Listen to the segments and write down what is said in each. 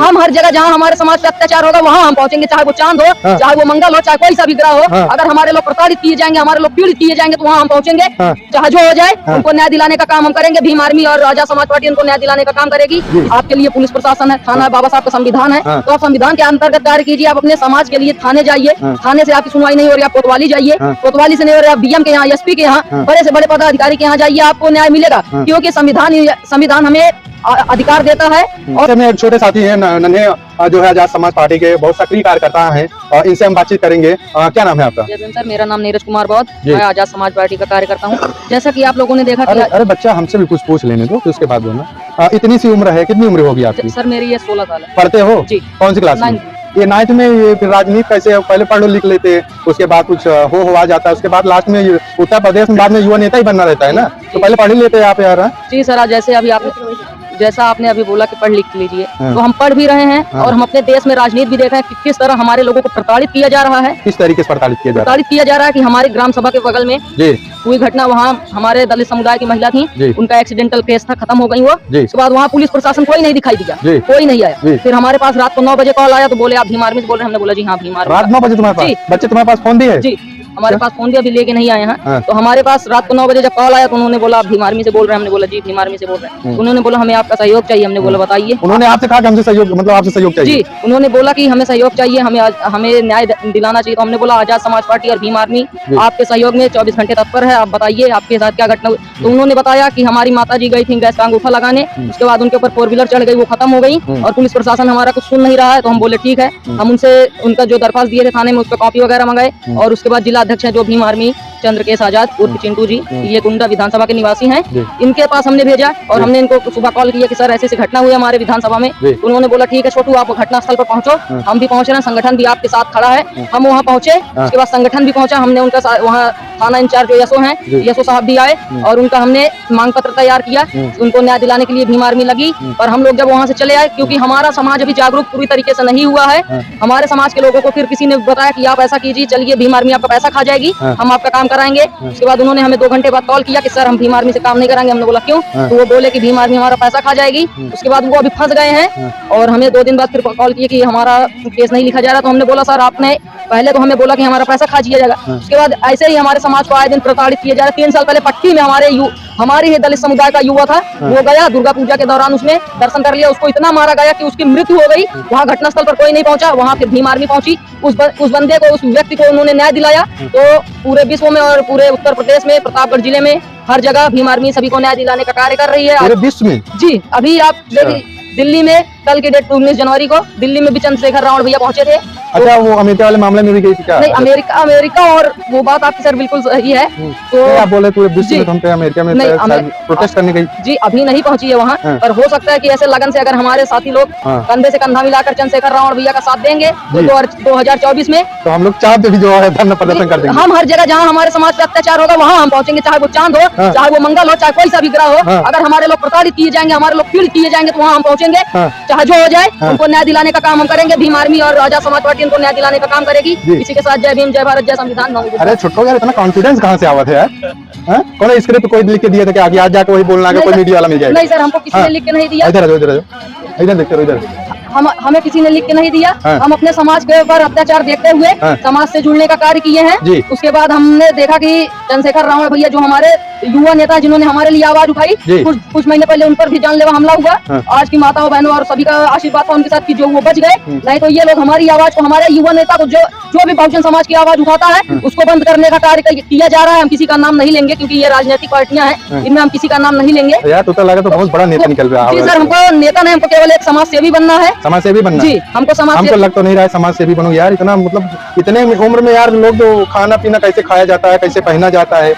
हम हर जगह जहाँ हमारे समाज पे अत्याचार होगा वहाँ हम पहुँचेंगे, चाहे वो चांद हो, चाहे वो मंगल हो, चाहे कोई सा भी ग्रह हो। अगर हमारे लोग प्रताड़ित किए जाएंगे, हमारे लोग पीड़ित किए जाएंगे तो वहाँ हम पहुँचेंगे, चाहे जो हो जाए। उनको न्याय दिलाने का काम हम करेंगे। भीम आर्मी और आजाद समाज पार्टी उनको न्याय दिलाने का काम करेगी। आपके लिए पुलिस प्रशासन है, थाना है, बाबा साहब का संविधान है, तो आप संविधान के अंतर्गत कार्य कीजिए। आप अपने समाज के लिए थाने जाइए, थाने से आपकी सुनवाई नहीं हो रही, आप कोतवाली जाइए, कोतवाली से नहीं हो रही, आप बीएम के यहाँ, एसपी के यहाँ, बड़े से बड़े पदाधिकारी के यहाँ जाइए, आपको न्याय मिलेगा। क्योंकि संविधान हमें अधिकार देता है। और में एक छोटे साथी हैं नन्हे, जो है आजाद समाज पार्टी के बहुत सक्रिय कार्यकर्ता हैं, और इनसे हम बातचीत करेंगे। क्या नाम है आपका? सर, मेरा नाम नीरज कुमार बौद्ध, मैं आजाद समाज पार्टी का कार्यकर्ता हूँ। जैसा कि आप लोगों ने देखा। अरे बच्चा, हमसे भी कुछ पूछ लेने दो, उसके बाद बोलना। इतनी सी उम्र है, कितनी उम्र होगी आपकी? सर, मेरी ये 16 साल है। पढ़ते हो जी। कौन सी क्लास में? ये 9th में। ये राजनीति कैसे, पहले पढ़ लिख लेते, उसके बाद कुछ हो आ जाता है, उसके बाद लास्ट में उत्तर प्रदेश में बाद में युवा नेता ही बनना रहता है ना, तो पहले पढ़ ही लेते हैं आप यार। जी सर, जैसा आपने अभी बोला कि पढ़ लिख लीजिए, तो हम पढ़ भी रहे हैं और हम अपने देश में राजनीति भी देख रहे हैं कि किस तरह हमारे लोगों को प्रताड़ित किया जा रहा है। किस तरीके से प्रताड़ित किया जा रहा है? कि हमारे ग्राम सभा के बगल में हुई घटना, वहाँ हमारे दलित समुदाय की महिला थी, उनका एक्सीडेंटल केस था, खत्म हो गई वो। उसके बाद वहाँ पुलिस प्रशासन कोई नहीं दिखाई दिया, कोई नहीं आया। फिर हमारे पास रात को 9 बजे कॉल आया, तो बोले आप भीम आर्मी से बोल रहे हैं। हमने बोला जी हाँ, भीम आर्मी। रात 9 बजे तुम्हारे पास? बच्चे तुम्हारे पास फोन दिए? जी, हमारे पास फोन भी अभी लेके नहीं आए हैं। तो हमारे पास रात को 9 बजे जब कॉल आया तो उन्होंने बोला आप भीम आर्मी से बोल रहे हैं। हमने बोला जी भीम आर्मी से बोल रहे हैं। उन्होंने बोला हमें आपका सहयोग चाहिए। हमने बोला बताइए। उन्होंने आपसे कहा कि हमसे सहयोग, मतलब आपसे सहयोग चाहिए? जी, उन्होंने बोला कि हमें सहयोग चाहिए, हमें न्याय दिलाना चाहिए। तो हमने बोला आजाद समाज पार्टी और भीम आर्मी आपके सहयोग में 24 घंटे तत्पर है, आप बताइए आपके साथ क्या घटना हुई। तो उन्होंने बताया कि हमारी माता जी गई थी गैस का अंगूठा लगाने, उसके बाद उनके ऊपर 4 व्हीलर चढ़ गई, वो खत्म हो गई, और पुलिस प्रशासन हमारा कुछ सुन नहीं रहा है। तो हम बोले ठीक है, हम उनसे उनका जो दरखास्त दिए थे थाने में, उस पर कॉपी वगैरह मंगाए, और उसके बाद जिला अध्यक्ष है जो भीम आर्मी चंद्रकेश आजाद उर्फ चिंटू जी, ये कुंडा विधानसभा के निवासी हैं, इनके पास हमने भेजा। और हमने इनको सुबह कॉल किया कि सर ऐसी ऐसी घटना हुई हमारे विधानसभा में। उन्होंने बोला ठीक है छोटू, आप घटनास्थल पर पहुंचो। हम भी पहुंच रहे हैं, संगठन भी आपके साथ खड़ा है। हम वहाँ पहुंचे, उसके बाद संगठन भी पहुंचा। हमने उनका वहाँ थाना इंचार्ज जो यशो हैं, यशो साहब भी आए, और उनका हमने मांग पत्र तैयार किया। उनको न्याय दिलाने के लिए भीम आर्मी लगी, और हम लोग जब वहाँ से चले आए, क्योंकि हमारा समाज अभी जागरूक पूरी तरीके से नहीं हुआ है। हमारे समाज के लोगों को फिर किसी ने बताया कि आप ऐसा कीजिए, चलिए भीम आर्मी आपका पैसा खा जाएगी, हम आपका काम कराएंगे। उसके बाद उन्होंने हमें 2 घंटे बाद कॉल किया कि सर हम भीम आर्मी से काम नहीं कराएंगे। हमने बोला क्यों? तो वो बोले कि भीम आर्मी हमारा पैसा खा जाएगी। उसके बाद वो अभी फंस गए हैं, और हमें 2 दिन बाद फिर कॉल किया कि हमारा केस नहीं लिखा जा रहा। तो हमने बोला सर आपने पहले तो हमें बोला कि हमारा पैसा खा दिया जाएगा, उसके बाद ऐसे ही हमारे समाज को आए दिन प्रताड़ित किया जा रहा है। 3 साल पहले पट्टी में हमारे ही दलित समुदाय का युवा था, वो गया दुर्गा पूजा के दौरान, उसने दर्शन कर लिया, उसको इतना मारा गया कि उसकी मृत्यु हो गई। वहाँ घटनास्थल पर कोई नहीं पहुंचा, वहाँ फिर भीम आर्मी पहुंची, उस बंदे को, उस व्यक्ति को उन्होंने न्याय दिलाया। तो पूरे विश्व में और पूरे उत्तर प्रदेश में, प्रतापगढ़ जिले में, हर जगह भीम आर्मी सभी को न्याय दिलाने का कार्य कर रही है। पूरे विश्व में? जी, अभी आप देखिए दिल्ली में कल की डेट 19 जनवरी को दिल्ली में भी चंद्रशेखर रावण भैया पहुंचे थे। अच्छा, वो अमेरिका वाले मामले में भी गई थी क्या? नहीं, अमेरिका और वो बात आपकी सर बिल्कुल सही है। तो आप बोले पूरे विश्व में, हम पे अमेरिका में प्रोटेस्ट करने गई? जी, अभी नहीं पहुंची है वहाँ, पर हो सकता है कि ऐसे लगन से अगर हमारे साथी लोग कंधे से कंधा मिलाकर चंद्रशेखर रावण भैया का साथ देंगे तो 2024 में, तो हम लोग चाहते भी जो है धरना प्रदर्शन कर देंगे। हम हर जगह जहाँ हमारे समाज पे अत्याचार होगा वहाँ हम पहुंचेंगे, चाहे वो चांद हो, चाहे वो मंगल हो, चाहे कोई सा भी ग्रह हो। अगर हमारे लोग प्रताड़ित किए जाएंगे, हमारे लोग पीड़ित किए जाएंगे, तो वहाँ हम पहुंचेंगे, चाहे जो हो जाए। उनको न्याय दिलाने का काम हम करेंगे। भीम आर्मी और आजाद समाज पार्टी उनको न्याय दिलाने का काम करेगी। इसी के साथ जय भीम, जय भारत, जय संविधान। अरे छोटो यार, इतना कॉन्फिडेंस कहाँ से आवा थे यार? कौन स्क्रिप्ट कोई लिख के दिया था कि आगे आज जाके वही बोलना, कोई मीडिया वाला मिल जाएगा? नहीं सर, हमको किसी ने लिख के नहीं दिया। इधर देखते रहो, इधर। हमें किसी ने लिख के नहीं दिया। हम अपने समाज के ऊपर अत्याचार देखते हुए समाज से जुड़ने का कार्य किए हैं। उसके बाद हमने देखा कि चंद्रशेखर रावण भैया जो हमारे युवा नेता जिन्होंने हमारे लिए आवाज उठाई, कुछ महीने पहले उन पर भी जानलेवा हमला हुआ। आज की माताओं बहनों और सभी का आशीर्वाद था उनके साथ कि जो वो बच गए, नहीं तो ये लोग हमारी आवाज को, हमारे युवा नेता को, जो भी बहुजन समाज की आवाज उठाता है उसको बंद करने का कार्य किया जा रहा है। हम किसी का नाम नहीं लेंगे क्योंकि ये राजनीतिक पार्टियां हैं, इनमें हम किसी का नाम नहीं लेंगे। यार तो लगा तो बहुत बड़ा नेता निकल रहा है। जी सर, हमको नेता नहीं, हमको केवल एक समाज सेवी बनना है। समाज सेवी बनना? जी, हमको लग तो नहीं रहा है समाज सेवी बनो यार। इतना मतलब इतने उम्र में यार लोग तो खाना पीना कैसे खाया जाता है, कैसे पहना जाता है,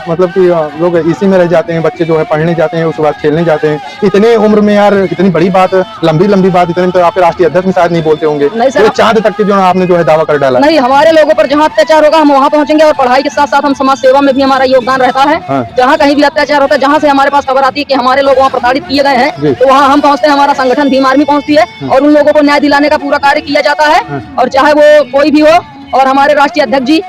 मतलब कि लोग इसी में रह जाते हैं। बच्चे जो है पढ़ने जाते हैं, उसके बाद खेलने जाते हैं। इतने उम्र में यार इतनी बड़ी बात, लंबी बात, इतने तो आप राष्ट्रीय अध्यक्ष में शायद नहीं बोलते होंगे। चांद तक के जो आपने जो है दावा कर डाला। नहीं, हमारे लोगों पर जहाँ अत्याचार होगा हम वहाँ पहुँचेंगे, और पढ़ाई के साथ साथ हम समाज सेवा में भी हमारा योगदान रहता है। जहाँ कहीं भी अत्याचार होता है, जहाँ से हमारे पास खबर आती है कि हमारे लोग वहाँ प्रताड़ित किए गए हैं, तो वहाँ हम पहुँचते हैं, हमारा संगठन भीम आर्मी पहुँचती है, और उन लोगों को न्याय दिलाने का पूरा कार्य किया जाता है। और चाहे वो कोई भी हो, और हमारे राष्ट्रीय अध्यक्ष जी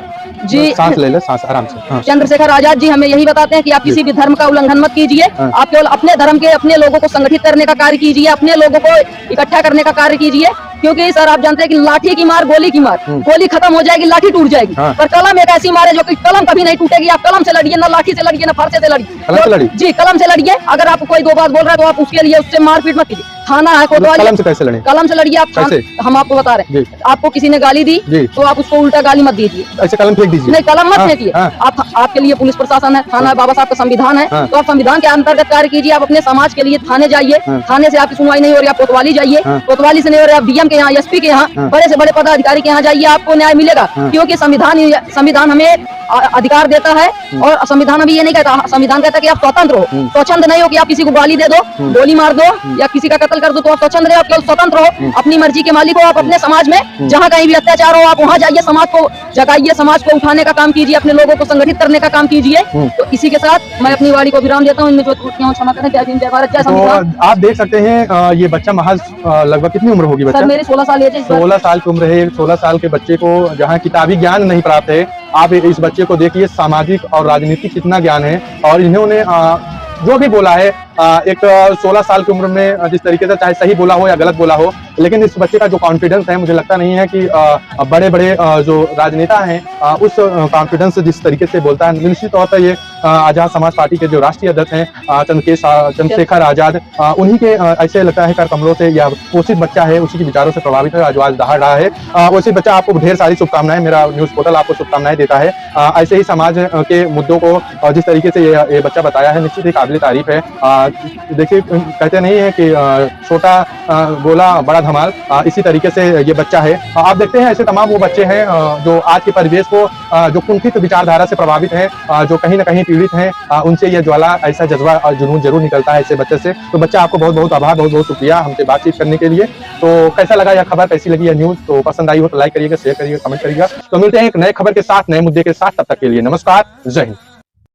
जी। सांस ले ले, सांस आराम से। हाँ। चंद्रशेखर आजाद जी हमें यही बताते हैं कि आप किसी भी धर्म का उल्लंघन मत कीजिए, हाँ। आप केवल अपने धर्म के अपने लोगों को संगठित करने का कार्य कीजिए, अपने लोगों को इकट्ठा करने का कार्य कीजिए, क्योंकि सर आप जानते हैं कि लाठी की मार गोली की मार, गोली खत्म हो जाएगी, लाठी टूट जाएगी, हाँ। पर कलम एक ऐसी मार है जो कि कलम कभी नहीं टूटेगी। आप कलम से लड़िए, ना लाठी से लड़िए, ना फरसे से लड़िए, कलम से लड़िए? जी कलम से लड़िए। अगर आप कोई दो बात बोल रहा है तो आप उसके लिए उससे मारपीट मत कीजिए। थाना है कोतवाली, कलम से कैसे लड़े? कलम से लड़िए आप। कैसे? हम आपको बता रहे हैं, आपको किसी ने गाली दी जी। तो आप उसको उल्टा गाली मत दीजिए, ऐसे कलम फेंक दीजिए? नहीं कलम मत हाँ, फेंकिए। हाँ। आप आपके लिए पुलिस प्रशासन है, थाना है, बाबा साहब का संविधान है, हाँ। तो आप संविधान के अंतर्गत कार्य कीजिए। आप अपने समाज के लिए थाने जाइए, हाँ। थाने से आपकी सुनवाई नहीं हो रही आप कोतवाली जाइए, हाँ। कोतवाली से नहीं हो रही आप डीएम के यहाँ, एसपी के यहाँ, हाँ। बड़े से बड़े पदाधिकारी के यहाँ जाइए, आपको न्याय मिलेगा। हाँ। क्योंकि संविधान हमें अधिकार देता है, और संविधान अभी ये नहीं कहता, संविधान कहता है कि आप स्वतंत्र हो, स्वच्छंद नहीं हो कि आप किसी को गाली दे दो, गोली मार दो या किसी का कत्ल कर दो, तो आप स्वतंत्र रहे, आप केवल स्वतंत्र हो, अपनी मर्जी के मालिक हो। आप अपने समाज में जहाँ कहीं भी अत्याचार हो आप वहाँ जाइए, समाज को जगाइए, समाज को उठाने का काम कीजिए, अपने लोगों को संगठित करने का काम कीजिए। तो इसी के साथ मैं अपनी वाणी को विराम देता हूँ। इनमें जो त्रुटियां हो क्षमा करें। जय भीम, जय भारत, जय संविधान। तो आप देख सकते हैं ये बच्चा महज लगभग कितनी उम्र होगी बच्चा? सर मेरी 16 साल एज है। 16 साल की उम्र है। 16 साल के बच्चे को जहाँ किताबी ज्ञान नहीं प्राप्त है, आप इस बच्चे को देखिए सामाजिक और राजनीतिक कितना ज्ञान है। और इन्होंने जो भी बोला है, एक 16 साल की उम्र में जिस तरीके से, चाहे सही बोला हो या गलत बोला हो, लेकिन इस बच्चे का जो कॉन्फिडेंस है, मुझे लगता नहीं है कि बड़े बड़े जो राजनेता हैं उस कॉन्फिडेंस जिस तरीके से बोलता है। निश्चित तौर पर ये आजाद समाज पार्टी के जो राष्ट्रीय अध्यक्ष हैं चंद्रशेखर आजाद, उन्हीं के ऐसे लगता है कर कमलों से या पोषित बच्चा है, उसी के विचारों से प्रभावित है, आज दहाड़ रहा है। वैसे बच्चा आपको ढेर सारी शुभकामनाएं, मेरा न्यूज पोर्टल आपको शुभकामनाएं देता है। ऐसे ही समाज के मुद्दों को जिस तरीके से ये बच्चा बताया है, निश्चित ही काबिल तारीफ है। देखिए कहते नहीं है कि छोटा गोला बड़ा धमाल, इसी तरीके से ये बच्चा है। आप देखते हैं ऐसे तमाम वो बच्चे हैं जो आज के परिवेश को, जो कुंठित विचारधारा से प्रभावित हैं, जो कहीं ना कहीं पीड़ित हैं, उनसे ये ज्वाला, ऐसा जज्बा और जुनून जरूर निकलता है ऐसे बच्चे से। तो बच्चा आपको बहुत बहुत आभार, बहुत बहुत शुक्रिया हमसे बातचीत करने के लिए। तो कैसा लगा यह खबर, कैसी लगी यह न्यूज? तो पसंद आई हो तो लाइक करिएगा, शेयर करिएगा, कमेंट करिएगा। तो मिलते हैं एक नए खबर के साथ, नए मुद्दे के साथ। तब तक के लिए नमस्कार, जय हिंद।